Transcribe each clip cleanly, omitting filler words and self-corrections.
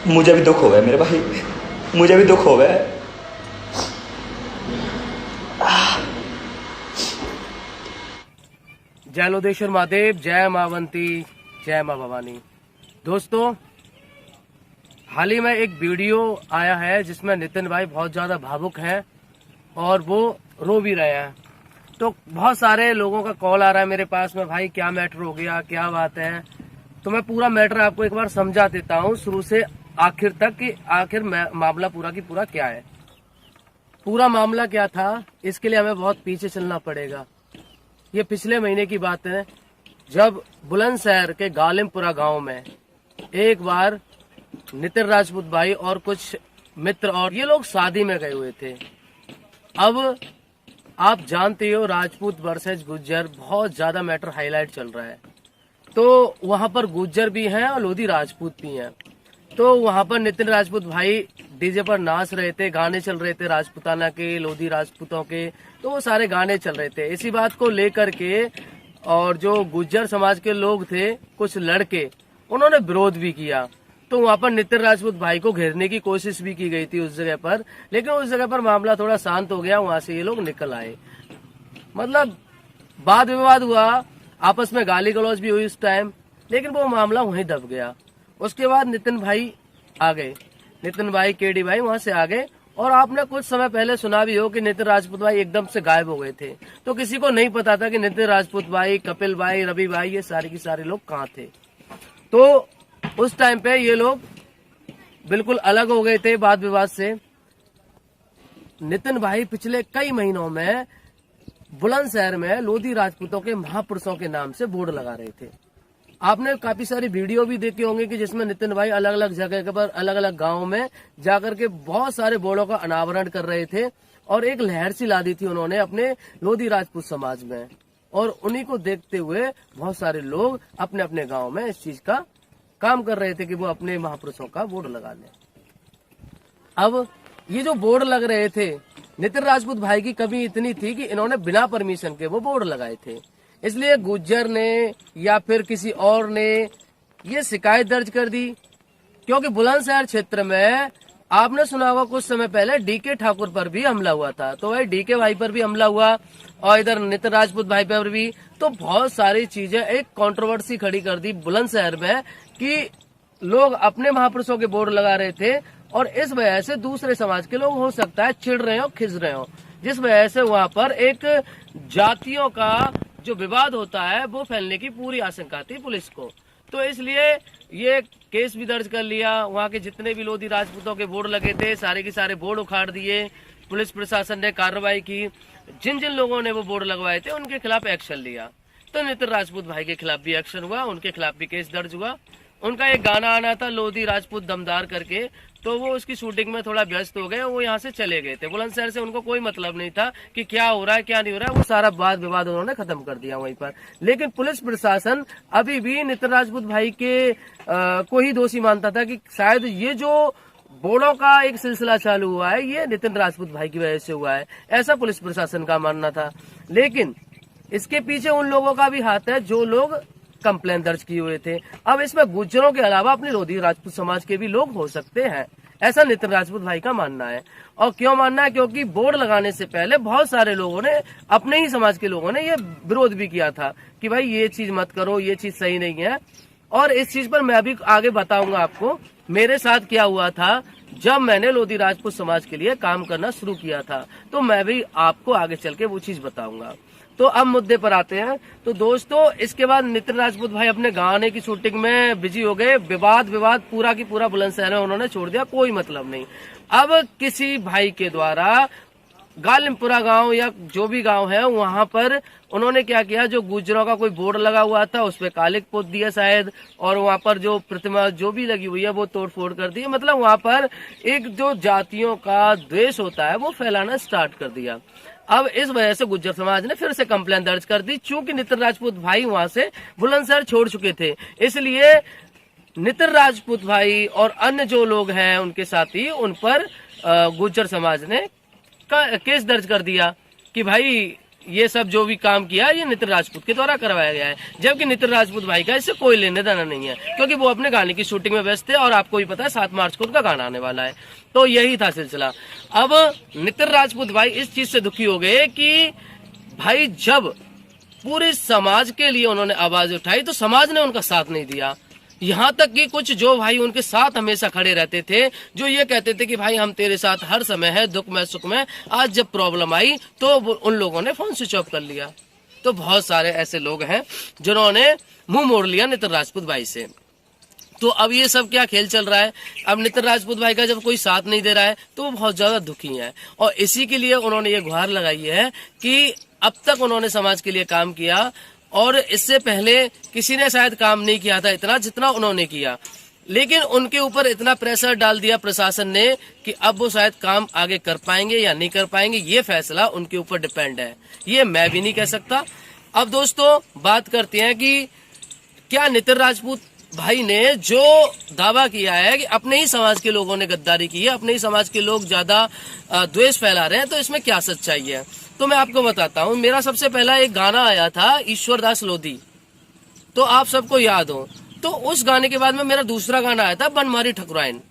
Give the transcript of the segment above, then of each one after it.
मुझे भी दुख हो गया मेरे भाई, मुझे भी दुख हो गया। जय लोदेश्वर महादेव, जय मावंती, जय माँ भवानी। दोस्तों, हाल ही में एक वीडियो आया है जिसमें नितिन भाई बहुत ज्यादा भावुक हैं और वो रो भी रहे हैं। तो बहुत सारे लोगों का कॉल आ रहा है मेरे पास में, भाई क्या मैटर हो गया, क्या बात है। तो मैं पूरा मैटर आपको एक बार समझा देता हूँ शुरू से आखिर तक कि आखिर मामला पूरा की पूरा क्या है। पूरा मामला क्या था, इसके लिए हमें बहुत पीछे चलना पड़ेगा। ये पिछले महीने की बात है, जब बुलंदशहर के गालिमपुरा गांव में एक बार नितिन राजपूत भाई और कुछ मित्र और ये लोग शादी में गए हुए थे। अब आप जानते हो राजपूत वर्सेज गुज्जर बहुत ज्यादा मैटर हाईलाइट चल रहा है। तो वहां पर गुज्जर भी हैं और लोधी राजपूत भी हैं। तो वहां पर नितिन राजपूत भाई डीजे पर नाच रहे थे, गाने चल रहे थे राजपूताना के, लोधी राजपूतों के, तो वो सारे गाने चल रहे थे। इसी बात को लेकर के और जो गुज्जर समाज के लोग थे, कुछ लड़के, उन्होंने विरोध भी किया। तो वहां पर नितिन राजपूत भाई को घेरने की कोशिश भी की गई थी उस जगह पर, लेकिन उस जगह पर मामला थोड़ा शांत हो गया, वहां से ये लोग निकल आए। मतलब वाद विवाद हुआ, आपस में गाली गलौज भी हुई उस टाइम, लेकिन वो मामला वहीं दब गया। उसके बाद नितिन भाई आ गए, नितिन भाई, केडी भाई वहां से आ गए। और आपने कुछ समय पहले सुना भी हो कि नितिन राजपूत भाई एकदम से गायब हो गए थे। तो किसी को नहीं पता था कि नितिन राजपूत भाई, कपिल भाई, रवि भाई, ये सारे के सारे लोग कहाँ थे। तो उस टाइम पे ये लोग बिल्कुल अलग हो गए थे वाद विवाद से। नितिन भाई पिछले कई महीनों में बुलंदशहर में लोधी राजपूतों के महापुरुषों के नाम से बोर्ड लगा रहे थे। आपने काफी सारी वीडियो भी देखे होंगे कि जिसमें नितिन भाई अलग अलग जगह पर, अलग अलग गांव में जाकर के बहुत सारे बोर्डों का अनावरण कर रहे थे और एक लहर सी ला दी थी उन्होंने अपने लोधी राजपूत समाज में। और उन्हीं को देखते हुए बहुत सारे लोग अपने अपने गांव में इस चीज का काम कर रहे थे कि वो अपने महापुरुषों का बोर्ड लगा लें। अब ये जो बोर्ड लग रहे थे, नितिन राजपूत भाई की कमी इतनी थी कि इन्होंने बिना परमिशन के वो बोर्ड लगाए थे। इसलिए गुज्जर ने या फिर किसी और ने ये शिकायत दर्ज कर दी। क्योंकि बुलंदशहर क्षेत्र में आपने सुना होगा कुछ समय पहले डीके ठाकुर पर भी हमला हुआ था, तो भाई डीके भाई पर भी हमला हुआ और इधर नितिन राजपूत भाई पर भी। तो बहुत सारी चीजें एक कंट्रोवर्सी खड़ी कर दी बुलंदशहर में कि लोग अपने महापुरुषों के बोर्ड लगा रहे थे और इस वजह से दूसरे समाज के लोग हो सकता है चिढ़ रहे हो, खिज रहे हो, जिस वजह से वहां पर एक जातियों का जो विवाद होता है वो फैलने की पूरी आशंका थी पुलिस को। तो इसलिए ये केस भी दर्ज कर लिया। वहां के जितने भी लोधी राजपूतों के बोर्ड लगे थे सारे के सारे बोर्ड उखाड़ दिए। पुलिस प्रशासन ने कार्रवाई की, जिन जिन लोगों ने वो बोर्ड लगवाए थे उनके खिलाफ एक्शन लिया। तो नितिन राजपूत भाई के खिलाफ भी एक्शन हुआ, उनके खिलाफ भी केस दर्ज हुआ। उनका एक गाना आना था लोधी राजपूत दमदार करके, तो वो उसकी शूटिंग में थोड़ा व्यस्त हो गए, वो यहाँ से चले गए थे। बुलंदशहर से उनको कोई मतलब नहीं था कि क्या हो रहा है क्या नहीं हो रहा है, वो सारा वाद विवाद उन्होंने खत्म कर दिया वहीं पर। लेकिन पुलिस प्रशासन अभी भी नितिन राजपूत भाई के को ही दोषी मानता था कि शायद ये जो बोर्डों का एक सिलसिला चालू हुआ है ये नितिन राजपूत भाई की वजह से हुआ है, ऐसा पुलिस प्रशासन का मानना था। लेकिन इसके पीछे उन लोगों का भी हाथ है जो लोग कंप्लेन दर्ज किए हुए थे। अब इसमें गुज्जरों के अलावा अपने लोधी राजपूत समाज के भी लोग हो सकते हैं, ऐसा नितिन राजपूत भाई का मानना है। और क्यों मानना है, क्योंकि बोर्ड लगाने से पहले बहुत सारे लोगों ने, अपने ही समाज के लोगों ने ये विरोध भी किया था कि भाई ये चीज मत करो, ये चीज सही नहीं है। और इस चीज पर मैं अभी आगे बताऊंगा आपको मेरे साथ क्या हुआ था जब मैंने लोधी राजपूत समाज के लिए काम करना शुरू किया था। तो मैं भी आपको आगे चल के वो चीज बताऊंगा। तो अब मुद्दे पर आते हैं। तो दोस्तों, इसके बाद नितिन राजपूत भाई अपने गाने की शूटिंग में बिजी हो गए। विवाद पूरा की पूरा बुलंदशहर में उन्होंने छोड़ दिया, कोई मतलब नहीं। अब किसी भाई के द्वारा गालिमपुरा गांव या जो भी गांव है वहां पर उन्होंने क्या किया, जो गुज्जरों का कोई बोर्ड लगा हुआ था उस पर कालिक पोत दिया शायद, और वहां पर जो प्रतिमा जो भी लगी हुई है वो तोड़ फोड़ कर दी। मतलब वहां पर एक जो जातियों का द्वेष होता है वो फैलाना स्टार्ट कर दिया। अब इस वजह से गुज्जर समाज ने फिर से कंप्लेन दर्ज कर दी। चूंकि नितिन राजपूत भाई वहां से बुलंदशहर छोड़ चुके थे, इसलिए नितिन राजपूत भाई और अन्य जो लोग हैं उनके साथी, उन पर गुज्जर समाज ने केस दर्ज कर दिया कि भाई ये सब जो भी काम किया ये नितिन राजपूत के द्वारा करवाया गया है, जबकि नितिन राजपूत भाई का इससे कोई लेने देना नहीं है, क्योंकि वो अपने गाने की शूटिंग में व्यस्त थे और आपको भी पता है 7 मार्च को उनका गाना आने वाला है। तो यही था सिलसिला। अब नितिन राजपूत भाई इस चीज से दुखी हो गए कि भाई जब पूरे समाज के लिए उन्होंने आवाज उठाई तो समाज ने उनका साथ नहीं दिया। यहाँ तक कि कुछ जो भाई उनके साथ हमेशा खड़े रहते थे, जो ये कहते थे कि भाई हम तेरे साथ हर समय है, दुख में सुख में, आज जब प्रॉब्लम आई तो उन लोगों ने फोन स्विच ऑफ कर लिया। तो बहुत सारे ऐसे लोग हैं जिन्होंने मुंह मोड़ लिया नितिन राजपूत भाई से। तो अब ये सब क्या खेल चल रहा है, अब नितिन राजपूत भाई का जब कोई साथ नहीं दे रहा है तो वो बहुत ज्यादा दुखी है, और इसी के लिए उन्होंने ये गुहार लगाई है कि अब तक उन्होंने समाज के लिए काम किया और इससे पहले किसी ने शायद काम नहीं किया था इतना जितना उन्होंने किया, लेकिन उनके ऊपर इतना प्रेशर डाल दिया प्रशासन ने कि अब वो शायद काम आगे कर पाएंगे या नहीं कर पाएंगे, ये फैसला उनके ऊपर डिपेंड है, ये मैं भी नहीं कह सकता। अब दोस्तों बात करते हैं कि क्या नितिन राजपूत भाई ने जो दावा किया है कि अपने ही समाज के लोगों ने गद्दारी की है, अपने ही समाज के लोग ज्यादा द्वेष फैला रहे हैं, तो इसमें क्या सच्चाई है। तो मैं आपको बताता हूँ, मेरा सबसे पहला एक गाना आया था ईश्वरदास लोधी, तो आप सबको याद हो। तो उस गाने के बाद में मेरा दूसरा गाना आया था बनमारी ठकुराइन।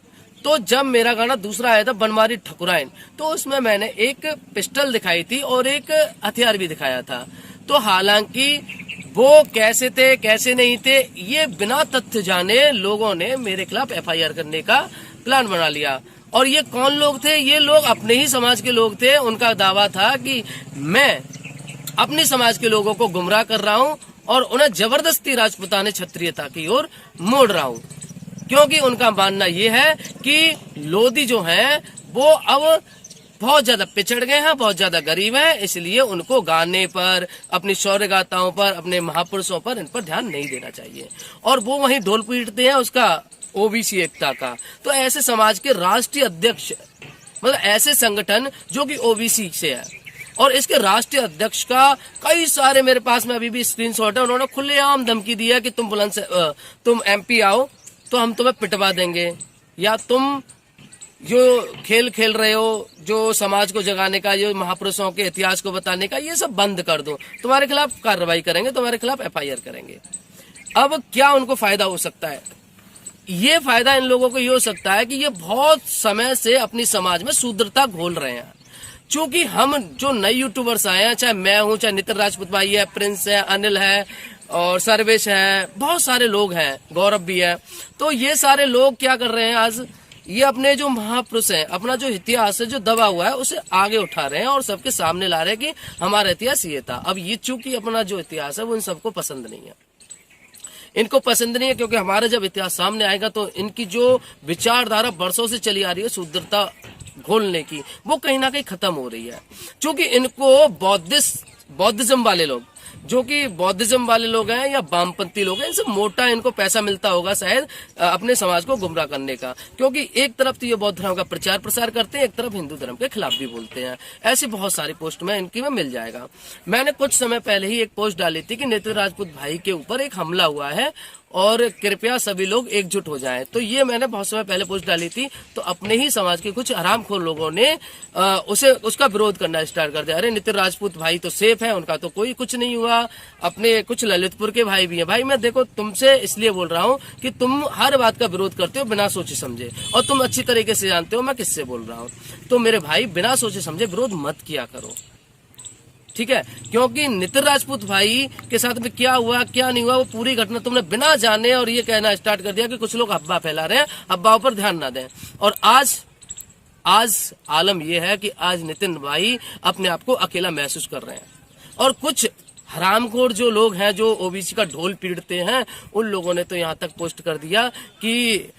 तो जब मेरा गाना दूसरा आया था बनमारी ठकुराइन, तो उसमें मैंने एक पिस्टल दिखाई थी और एक हथियार भी दिखाया था। तो हालांकि वो कैसे थे कैसे नहीं थे ये बिना तथ्य जाने लोगों ने मेरे खिलाफ FIR करने का प्लान बना लिया। और ये कौन लोग थे, ये लोग अपने ही समाज के लोग थे। उनका दावा था कि मैं अपने समाज के लोगों को गुमराह कर रहा हूं और उन्हें जबरदस्ती राजपूताने क्षत्रियता की ओर मोड़ रहा हूं, क्योंकि उनका मानना ये है कि लोधी जो हैं वो अब बहुत ज्यादा पिछड़ गए हैं, बहुत ज्यादा गरीब हैं, इसलिए उनको गाने पर, अपनी शौर्य गाथाओं पर, अपने महापुरुषों पर, इन पर ध्यान नहीं देना चाहिए। और वो वहीं ढोल पीटते हैं उसका OBC एकता का। तो ऐसे समाज के राष्ट्रीय अध्यक्ष, मतलब ऐसे संगठन जो कि OBC से है, और इसके राष्ट्रीय अध्यक्ष का कई सारे मेरे पास में अभी भी स्क्रीनशॉट है, उन्होंने खुलेआम धमकी दी है कि तुम MP आओ तो हम तुम्हें पिटवा देंगे, या तुम जो खेल खेल रहे हो, जो समाज को जगाने का, जो महापुरुषों के इतिहास को बताने का, ये सब बंद कर दो, तुम्हारे खिलाफ कार्रवाई करेंगे, तुम्हारे खिलाफ FIR करेंगे। अब क्या उनको फायदा हो सकता है? ये फायदा इन लोगों को ये हो सकता है कि ये बहुत समय से अपनी समाज में शूद्रता घोल रहे हैं। चूंकि हम जो नए यूट्यूबर्स आए हैं, चाहे मैं हूं, चाहे नितिन राजपूत भाई है, प्रिंस है, अनिल है और सर्वेश है, बहुत सारे लोग हैं, गौरव भी है, तो ये सारे लोग क्या कर रहे हैं, आज ये अपने जो महापुरुष हैं, अपना जो इतिहास है जो दबा हुआ है उसे आगे उठा रहे हैं और सबके सामने ला रहे हैं कि हमारा इतिहास ये था। अब ये चूंकि अपना जो इतिहास है वो इन सबको पसंद नहीं है, इनको पसंद नहीं है, क्योंकि हमारा जब इतिहास सामने आएगा तो इनकी जो विचारधारा बरसों से चली आ रही है शूद्रता घोलने की, वो कहीं ना कहीं खत्म हो रही है। क्योंकि इनको बौद्धिज्म वाले लोग, जो कि बौद्धिज्म वाले लोग हैं या वामपंथी लोग हैं, इनसे मोटा इनको पैसा मिलता होगा शायद अपने समाज को गुमराह करने का। क्योंकि एक तरफ तो ये बौद्ध धर्म का प्रचार प्रसार करते हैं, एक तरफ हिंदू धर्म के खिलाफ भी बोलते हैं। ऐसी बहुत सारी पोस्ट में इनकी में मिल जाएगा। मैंने कुछ समय पहले ही एक पोस्ट डाली थी कि नितिन राजपूत भाई के ऊपर एक हमला हुआ है और कृपया सभी लोग एकजुट हो जाएं। तो ये मैंने बहुत समय पहले पोस्ट डाली थी, तो अपने ही समाज के कुछ हरामखोर लोगों ने उसका विरोध करना स्टार्ट कर दिया। अरे नितिन राजपूत भाई तो सेफ है, उनका तो कोई कुछ नहीं हुआ। अपने कुछ ललितपुर के भाई भी हैं। भाई मैं देखो तुमसे इसलिए बोल रहा हूँ कि तुम हर बात का विरोध करते हो बिना सोचे समझे, और तुम अच्छी तरीके से जानते हो मैं किससे बोल रहा हूँ। तो मेरे भाई बिना सोचे समझे विरोध मत किया करो, ठीक है? क्योंकि नितिन राजपूत भाई के साथ में क्या हुआ क्या नहीं हुआ वो पूरी घटना तुमने बिना जाने और ये कहना स्टार्ट कर दिया कि कुछ लोग अफवाह फैला रहे हैं, अफवाहों पर ध्यान ना दें। और आज आलम यह है कि आज नितिन भाई अपने आप को अकेला महसूस कर रहे हैं, और कुछ हरामखोर जो लोग हैं जो OBC का ढोल पीटते हैं, उन लोगों ने तो यहाँ तक पोस्ट कर दिया कि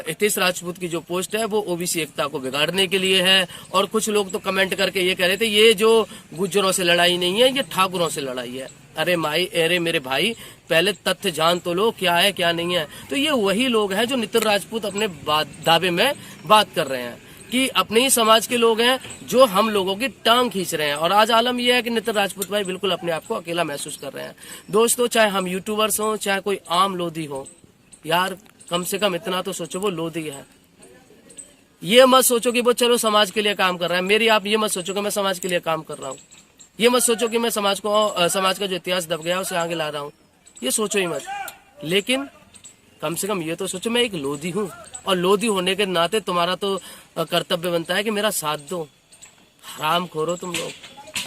हितेश राजपूत की जो पोस्ट है वो OBC एकता को बिगाड़ने के लिए है। और कुछ लोग तो कमेंट करके ये कह रहे थे ये जो गुज्जरों से लड़ाई नहीं है, ये ठाकुरों से लड़ाई है। अरे मेरे भाई पहले तथ्य जान तो लो क्या है क्या नहीं है। तो ये वही लोग हैं जो नितिन राजपूत अपने दावे में बात कर रहे हैं कि अपने ही समाज के लोग हैं जो हम लोगों की टांग खींच रहे हैं। और आज आलम यह है कि नितिन राजपूत भाई बिल्कुल अपने आप को अकेला महसूस कर रहे हैं। दोस्तों, चाहे हम यूट्यूबर्स हों चाहे कोई आम लोधी हो, यार कम से कम इतना तो सोचो वो लोधी है। ये मत सोचो कि वो चलो समाज के लिए काम कर रहा है। मेरी आप ये मत सोचो कि मैं समाज के लिए काम कर रहा हूँ। ये मत सोचो कि मैं समाज का जो इतिहास दब गया उसे आगे ला रहा हूँ, ये सोचो ही मत। लेकिन कम से कम ये तो सोचो मैं एक लोधी हूँ, और लोधी होने के नाते तुम्हारा तो कर्तव्य बनता है कि मेरा साथ दो। हराम खोरो तुम लोग,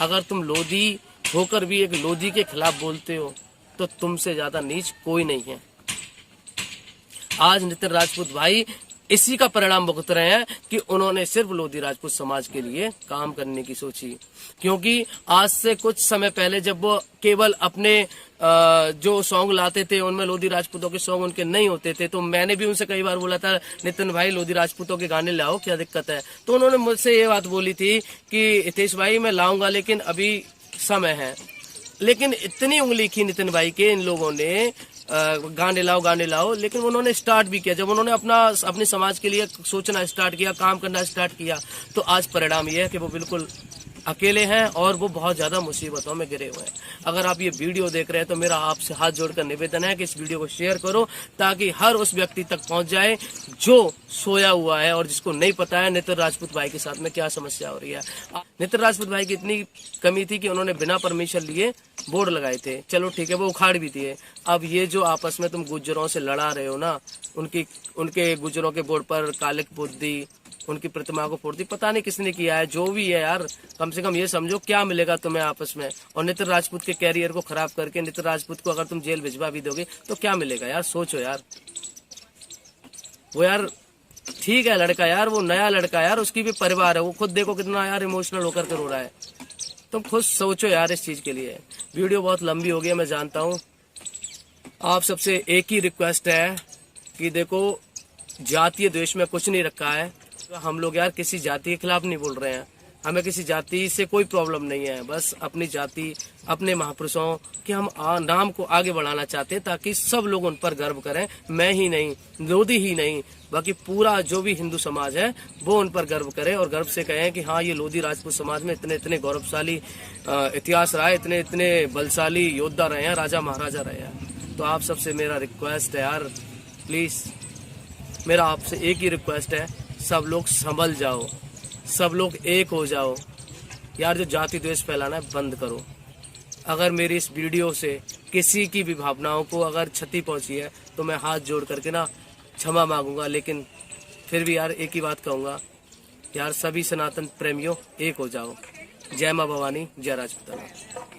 अगर तुम लोधी होकर भी एक लोधी के खिलाफ बोलते हो तो तुमसे ज्यादा नीच कोई नहीं है। आज नितिन राजपूत भाई इसी का परिणाम भुगत रहे हैं कि उन्होंने सिर्फ लोधी राजपूत समाज के लिए काम करने की सोची। क्योंकि आज से कुछ समय पहले जब वो केवल अपने जो सॉन्ग लाते थे उनमें लोधी राजपूतों के सॉन्ग उनके नहीं होते थे, तो मैंने भी उनसे कई बार बोला था नितिन भाई लोधी राजपूतों के गाने लाओ, क्या दिक्कत है। तो उन्होंने मुझसे ये बात बोली थी कि हितेश भाई मैं लाऊंगा लेकिन अभी समय है। लेकिन इतनी उंगली की नितिन भाई के इन लोगों ने गाने लाओ, लेकिन उन्होंने स्टार्ट भी किया। जब उन्होंने अपने समाज के लिए सोचना स्टार्ट किया, काम करना स्टार्ट किया, तो आज परिणाम यह है कि वो बिल्कुल अकेले हैं और वो बहुत ज्यादा मुसीबतों में गिरे हुए हैं। अगर आप ये वीडियो देख रहे हैं तो मेरा आपसे हाथ जोड़कर निवेदन है कि इस वीडियो को शेयर करो, ताकि हर उस व्यक्ति तक पहुंच जाए जो सोया हुआ है और जिसको नहीं पता है नितिन राजपूत भाई के साथ में क्या समस्या हो रही है। नितिन राजपूत भाई की इतनी कमी थी कि उन्होंने बिना परमिशन लिए बोर्ड लगाए थे, चलो ठीक है वो उखाड़ भी दिए। अब ये जो आपस में तुम गुज्जरों से लड़ा रहे हो ना, उनके गुज्जरों के बोर्ड पर कालिक बुद्धि, उनकी प्रतिमा को फोड़ दी, पता नहीं किसने किया है। जो भी है यार, कम से कम ये समझो क्या मिलेगा तुम्हें आपस में। और नितिन राजपूत के कैरियर को खराब करके नितिन राजपूत को अगर तुम जेल भिजवा भी दोगे तो क्या मिलेगा यार, सोचो यार। वो यार ठीक है लड़का यार, वो नया लड़का यार, उसकी भी परिवार है, वो खुद देखो कितना यार इमोशनल होकर के रो रहा है। तुम खुद सोचो यार इस चीज के लिए। वीडियो बहुत लंबी हो गई है मैं जानता हूँ। आप सबसे एक ही रिक्वेस्ट है कि देखो, जातीय द्वेष में कुछ नहीं रखा है। हम लोग यार किसी जाति के खिलाफ नहीं बोल रहे हैं, हमें किसी जाति से कोई प्रॉब्लम नहीं है। बस अपनी जाति, अपने महापुरुषों के हम नाम को आगे बढ़ाना चाहते हैं, ताकि सब लोग उन पर गर्व करें। मैं ही नहीं, लोधी ही नहीं, बाकी पूरा जो भी हिंदू समाज है वो उन पर गर्व करे और गर्व से कहें कि हाँ ये लोधी राजपूत समाज में इतने इतने गौरवशाली इतिहास रहा है, इतने इतने बलशाली योद्धा रहे हैं, राजा महाराजा रहे हैं। तो आप सबसे मेरा रिक्वेस्ट है यार, प्लीज मेरा आपसे एक ही रिक्वेस्ट है, सब लोग संभल जाओ, सब लोग एक हो जाओ यार। जो जाति द्वेष फैलाना है बंद करो। अगर मेरी इस वीडियो से किसी की भी भावनाओं को अगर क्षति पहुंची है तो मैं हाथ जोड़ करके ना क्षमा मांगूंगा। लेकिन फिर भी यार एक ही बात कहूंगा यार, सभी सनातन प्रेमियों एक हो जाओ। जय मां भवानी, जय राजपूताना।